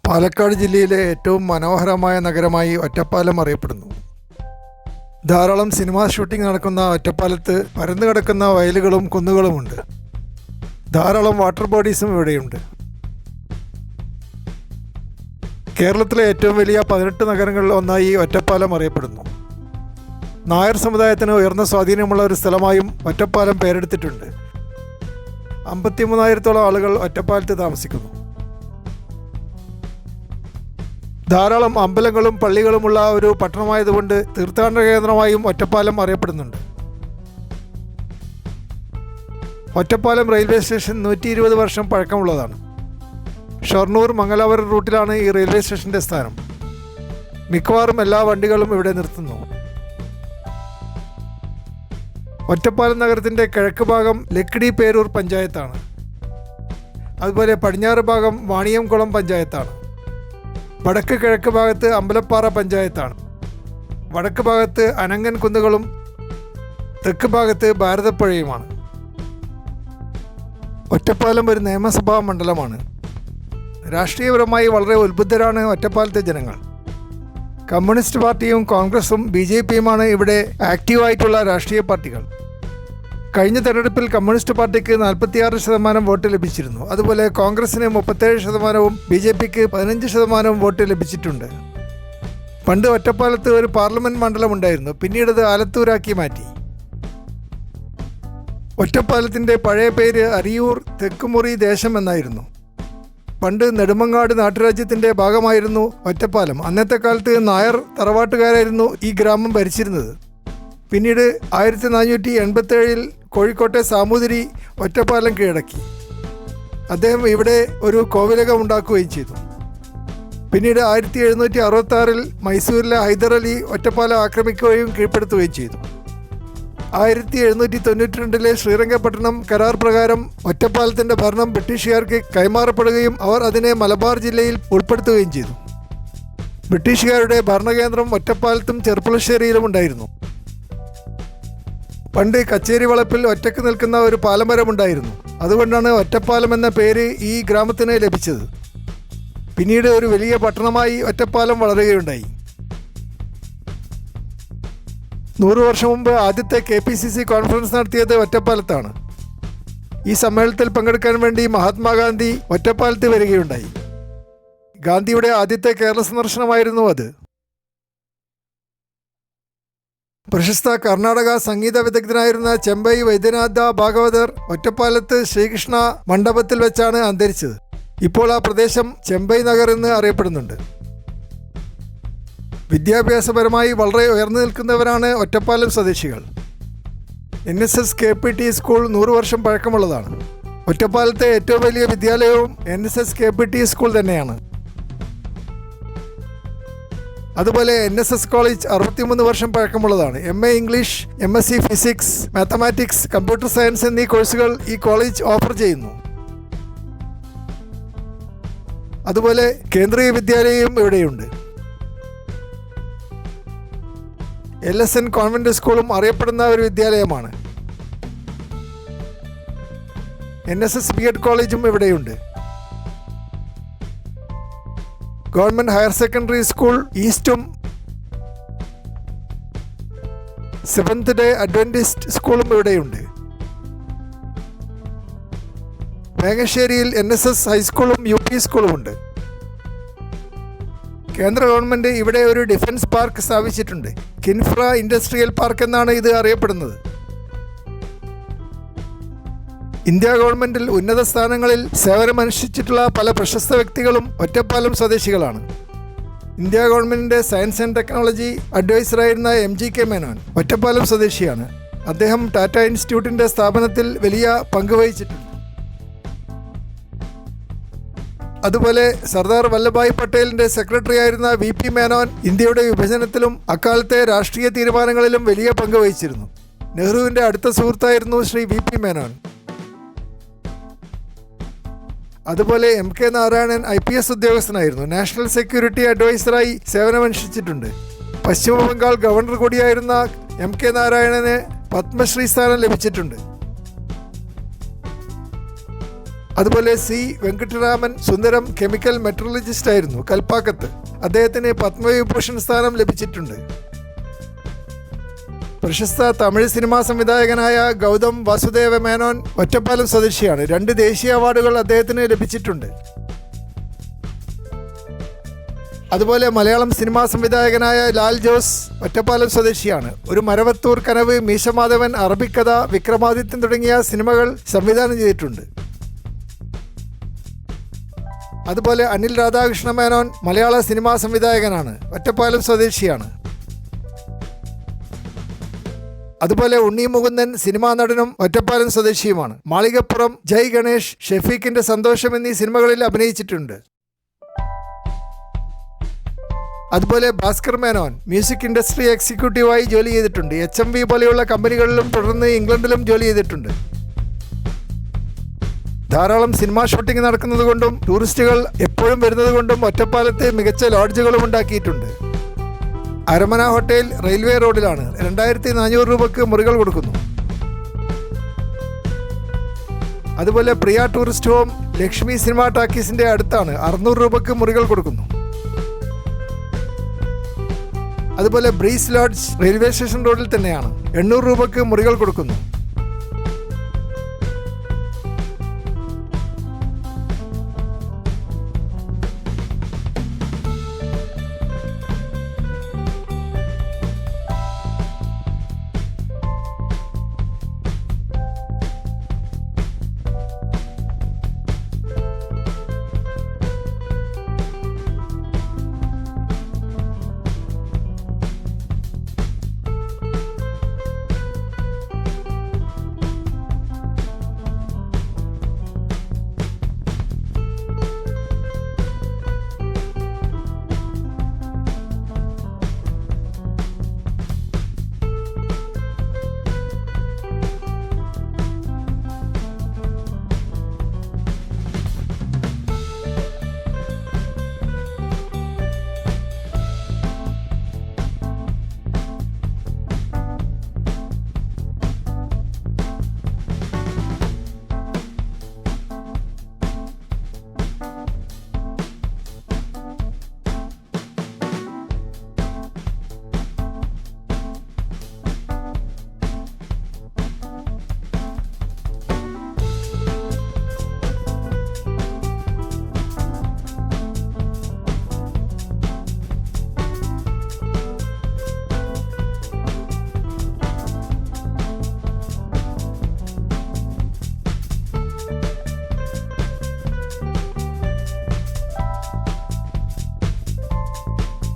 പാലക്കാട് ജില്ലയിലെ ഏറ്റവും മനോഹരമായ നഗരമായി ഒറ്റപ്പാലം അറിയപ്പെടുന്നു. ധാരാളം സിനിമാ ഷൂട്ടിംഗ് നടക്കുന്ന ഒറ്റപ്പാലത്ത് പരന്നു കിടക്കുന്ന വയലുകളും കുന്നുകളുമുണ്ട്. ധാരാളം വാട്ടർ ബോഡീസും ഇവിടെയുണ്ട്. കേരളത്തിലെ ഏറ്റവും വലിയ 18 നഗരങ്ങളിൽ ഒന്നായി ഒറ്റപ്പാലം അറിയപ്പെടുന്നു. നായർ സമുദായത്തിന് ഉയർന്ന സ്വാധീനമുള്ള ഒരു സ്ഥലമായും ഒറ്റപ്പാലം പേരെടുത്തിട്ടുണ്ട്. 53,000-ഓളം ആളുകൾ ഒറ്റപ്പാലത്ത് താമസിക്കുന്നു. ധാരാളം അമ്പലങ്ങളും പള്ളികളുമുള്ള ഒരു പട്ടണമായതുകൊണ്ട് തീർത്ഥാടന കേന്ദ്രമായും ഒറ്റപ്പാലം അറിയപ്പെടുന്നുണ്ട്. ഒറ്റപ്പാലം റെയിൽവേ സ്റ്റേഷൻ 120 വർഷം പഴക്കമുള്ളതാണ്. ഷൊർണൂർ മംഗലാപുരം റൂട്ടിലാണ് ഈ റെയിൽവേ സ്റ്റേഷൻ്റെ സ്ഥാനം. മിക്കവാറും എല്ലാ വണ്ടികളും ഇവിടെ നിർത്തുന്നു. ഒറ്റപ്പാലം നഗരത്തിൻ്റെ കിഴക്ക് ഭാഗം ലക്കിടി പേരൂർ പഞ്ചായത്താണ്. അതുപോലെ പടിഞ്ഞാറ് ഭാഗം വാണിയംകുളം പഞ്ചായത്താണ്. വടക്ക് കിഴക്ക് ഭാഗത്ത് അമ്പലപ്പാറ പഞ്ചായത്താണ്. വടക്ക് ഭാഗത്ത് അനങ്ങൻ കുന്നുകളും തെക്ക് ഭാഗത്ത് ഭാരതപ്പുഴയുമാണ്. ഒറ്റപ്പാലം ഒരു നിയമസഭാ മണ്ഡലമാണ്. രാഷ്ട്രീയപരമായി വളരെ ഉത്ബുദ്ധരാണ് ഒറ്റപ്പാലത്തെ ജനങ്ങൾ. കമ്മ്യൂണിസ്റ്റ് പാർട്ടിയും കോൺഗ്രസും BJPയുമാണ് ഇവിടെ ആക്റ്റീവായിട്ടുള്ള രാഷ്ട്രീയ പാർട്ടികൾ. കഴിഞ്ഞ തെരഞ്ഞെടുപ്പിൽ കമ്മ്യൂണിസ്റ്റ് പാർട്ടിക്ക് 46% വോട്ട് ലഭിച്ചിരുന്നു. അതുപോലെ കോൺഗ്രസിന് 37%വും BJPക്ക് 15% വോട്ട് ലഭിച്ചിട്ടുണ്ട്. പണ്ട് ഒറ്റപ്പാലത്ത് ഒരു പാർലമെൻറ്റ് മണ്ഡലം ഉണ്ടായിരുന്നു. പിന്നീട് അത് ആലത്തൂരാക്കി മാറ്റി. ഒറ്റപ്പാലത്തിൻ്റെ പഴയ പേര് അരിയൂർ തെക്കുമുറി ദേശം എന്നായിരുന്നു. പണ്ട് നെടുമങ്ങാട് നാട്ടുരാജ്യത്തിൻ്റെ ഭാഗമായിരുന്നു ഒറ്റപ്പാലം. അന്നത്തെ കാലത്ത് നായർ തറവാട്ടുകാരായിരുന്നു ഈ ഗ്രാമം ഭരിച്ചിരുന്നത്. പിന്നീട് 1487 കോഴിക്കോട്ടെ സാമൂതിരി ഒറ്റപ്പാലം കീഴടക്കി. അദ്ദേഹം ഇവിടെ ഒരു കോവിലകം ഉണ്ടാക്കുകയും ചെയ്തു. പിന്നീട് 1766 മൈസൂരിലെ ഹൈദർ അലി ഒറ്റപ്പാലം ആക്രമിക്കുകയും കീഴ്പ്പെടുത്തുകയും ചെയ്തു. 1792 ശ്രീരംഗപട്ടണം കരാർ പ്രകാരം ഒറ്റപ്പാലത്തിൻ്റെ ഭരണം ബ്രിട്ടീഷുകാർക്ക് കൈമാറപ്പെടുകയും അവർ അതിനെ മലബാർ ജില്ലയിൽ ഉൾപ്പെടുത്തുകയും ചെയ്തു. ബ്രിട്ടീഷുകാരുടെ ഭരണകേന്ദ്രം ഒറ്റപ്പാലത്തും ചെർപ്പുളശ്ശേരിയിലും ഉണ്ടായിരുന്നു. പണ്ട് കച്ചേരി വളപ്പിൽ ഒറ്റക്ക് നിൽക്കുന്ന ഒരു പാലമരമുണ്ടായിരുന്നു. അതുകൊണ്ടാണ് ഒറ്റപ്പാലം എന്ന പേര് ഈ ഗ്രാമത്തിന് ലഭിച്ചത്. പിന്നീട് ഒരു വലിയ പട്ടണമായി ഒറ്റപ്പാലം വളരുകയുണ്ടായി. 100 വർഷം മുമ്പ് ആദ്യത്തെ KPCC കോൺഫറൻസ് നടത്തിയത് ഒറ്റപ്പാലത്താണ്. ഈ സമ്മേളനത്തിൽ പങ്കെടുക്കാൻ വേണ്ടി മഹാത്മാഗാന്ധി ഒറ്റപ്പാലത്ത് വരികയുണ്ടായി. ഗാന്ധിയുടെ ആദ്യത്തെ കേരള സന്ദർശനമായിരുന്നു അത്. പ്രശസ്ത കർണാടക സംഗീത വിദഗ്ധനായിരുന്ന ചെമ്പൈ വൈദ്യനാഥ ഭാഗവതർ ഒറ്റപ്പാലത്ത് ശ്രീകൃഷ്ണ മണ്ഡപത്തിൽ വെച്ചാണ് അന്തരിച്ചത്. ഇപ്പോൾ ആ പ്രദേശം ചെമ്പൈ നഗർ എന്ന് അറിയപ്പെടുന്നുണ്ട്. വിദ്യാഭ്യാസപരമായി വളരെ ഉയർന്നു നിൽക്കുന്നവരാണ് ഒറ്റപ്പാലം സ്വദേശികൾ. NSS KPT സ്കൂൾ 100 വർഷം പഴക്കമുള്ളതാണ്. ഒറ്റപ്പാലത്തെ ഏറ്റവും വലിയ വിദ്യാലയവും NSS KPT സ്കൂൾ തന്നെയാണ്. അതുപോലെ NSS കോളേജ് 63 വർഷം പഴക്കമുള്ളതാണ്. MA English, MSc physics, mathematics, computer science എന്നീ കോഴ്സുകൾ ഈ കോളേജ് ഓഫർ ചെയ്യുന്നു. അതുപോലെ കേന്ദ്രീയ വിദ്യാലയവും ഇവിടെയുണ്ട്. LSN കോൺവെന്റ് സ്കൂളും അറിയപ്പെടുന്ന ഒരു വിദ്യാലയമാണ്. NSS B.Ed കോളേജും ഇവിടെയുണ്ട്. ഗവൺമെൻറ് ഹയർ സെക്കൻഡറി സ്കൂൾ ഈസ്റ്റും സെവൻത് ഡേ അഡ്വൻറ്റിസ്റ്റ് സ്കൂളും ഇവിടെയുണ്ട്. വേങ്ങശ്ശേരിയിൽ NSS ഹൈസ്കൂളും UP സ്കൂളുമുണ്ട്. കേന്ദ്ര ഗവൺമെൻറ് ഇവിടെ ഒരു ഡിഫൻസ് പാർക്ക് സ്ഥാപിച്ചിട്ടുണ്ട്. കിൻഫ്ര ഇൻഡസ്ട്രിയൽ പാർക്ക് എന്നാണ് ഇത് അറിയപ്പെടുന്നത്. ഇന്ത്യ ഗവൺമെൻറ്റിൽ ഉന്നത സ്ഥാനങ്ങളിൽ സേവനമനുഷ്ഠിച്ചിട്ടുള്ള പല പ്രശസ്ത വ്യക്തികളും ഒറ്റപ്പാലം സ്വദേശികളാണ്. ഇന്ത്യ ഗവൺമെൻറ്റിൻ്റെ സയൻസ് ആൻഡ് ടെക്നോളജി അഡ്വൈസറായിരുന്ന MGK മേനോൻ ഒറ്റപ്പാലം സ്വദേശിയാണ്. അദ്ദേഹം ടാറ്റ ഇൻസ്റ്റിറ്റ്യൂട്ടിൻ്റെ സ്ഥാപനത്തിൽ വലിയ പങ്ക് വഹിച്ചിട്ടുണ്ട്. അതുപോലെ സർദാർ വല്ലഭായ് പട്ടേലിൻ്റെ സെക്രട്ടറി ആയിരുന്ന VP മേനോൻ ഇന്ത്യയുടെ വിഭജനത്തിലും അക്കാലത്തെ രാഷ്ട്രീയ തീരുമാനങ്ങളിലും വലിയ പങ്ക് വഹിച്ചിരുന്നു. നെഹ്റുവിൻ്റെ അടുത്ത സുഹൃത്തായിരുന്നു ശ്രീ VP മേനോൻ. അതുപോലെ MK നാരായണൻ IPS ഉദ്യോഗസ്ഥനായിരുന്നു. നാഷണൽ സെക്യൂരിറ്റി അഡ്വൈസറായി സേവനമനുഷ്ഠിച്ചിട്ടുണ്ട്. പശ്ചിമ ബംഗാൾ ഗവർണർ കൂടിയായിരുന്ന MK നാരായണന് പത്മശ്രീ സ്ഥാനം ലഭിച്ചിട്ടുണ്ട്. അതുപോലെ C Venkataraman Sundaram chemical metrologist ആയിരുന്നു കൽപ്പാക്കത്ത്. അദ്ദേഹത്തിന് പത്മവിഭൂഷൺ സ്ഥാനം ലഭിച്ചിട്ടുണ്ട്. പ്രശസ്ത തമിഴ് സിനിമാ സംവിധായകനായ ഗൗതം വാസുദേവ മേനോൻ ഒറ്റപ്പാലം സ്വദേശിയാണ്. 2 ദേശീയ അവാർഡുകൾ അദ്ദേഹത്തിന് ലഭിച്ചിട്ടുണ്ട്. അതുപോലെ മലയാളം സിനിമാ സംവിധായകനായ ലാൽ ജോസ് ഒറ്റപ്പാലം സ്വദേശിയാണ്. ഒരു മരവത്തൂർ കനവ്, മീശമാധവൻ, അറബിക്കഥ, വിക്രമാദിത്യൻ തുടങ്ങിയ സിനിമകൾ സംവിധാനം ചെയ്തിട്ടുണ്ട്. അതുപോലെ അനിൽ രാധാകൃഷ്ണ മേനോൻ മലയാള സിനിമാ സംവിധായകനാണ്, ഒറ്റപ്പാലം സ്വദേശിയാണ്. അതുപോലെ ഉണ്ണി മുകുന്ദൻ സിനിമാ നടനും ഒറ്റപ്പാലം സ്വദേശിയുമാണ്. മാളികപ്പുറം ജയ് ഗണേഷ്, ഷെഫീഖിന്റെ സന്തോഷം എന്നീ സിനിമകളിൽ അഭിനയിച്ചിട്ടുണ്ട്. അതുപോലെ ഭാസ്കർ മേനോൻ മ്യൂസിക് ഇൻഡസ്ട്രി എക്സിക്യൂട്ടീവായി ജോലി ചെയ്തിട്ടുണ്ട്. HMV പോലെയുള്ള കമ്പനികളിലും തുടർന്ന് ഇംഗ്ലണ്ടിലും ജോലി ചെയ്തിട്ടുണ്ട്. ധാരാളം സിനിമാ ഷൂട്ടിംഗ് നടക്കുന്നതുകൊണ്ടും ടൂറിസ്റ്റുകൾ എപ്പോഴും വരുന്നതുകൊണ്ടും ഒറ്റപ്പാലത്ത് മികച്ച ലോഡ്ജുകളും ഉണ്ടാക്കിയിട്ടുണ്ട്. അരമന ഹോട്ടൽ റെയിൽവേ റോഡിലാണ്. 2400 രൂപയ്ക്ക് മുറികൾ കൊടുക്കുന്നു. അതുപോലെ പ്രിയ ടൂറിസ്റ്റ് ഹോം ലക്ഷ്മി സിനിമ ടാക്കീസിന്റെ അടുത്താണ്. 600 രൂപയ്ക്ക് മുറികൾ കൊടുക്കുന്നു. അതുപോലെ ബ്രീസ് ലോഡ്ജ് റെയിൽവേ സ്റ്റേഷൻ റോഡിൽ തന്നെയാണ്. 800 രൂപയ്ക്ക് മുറികൾ കൊടുക്കുന്നു.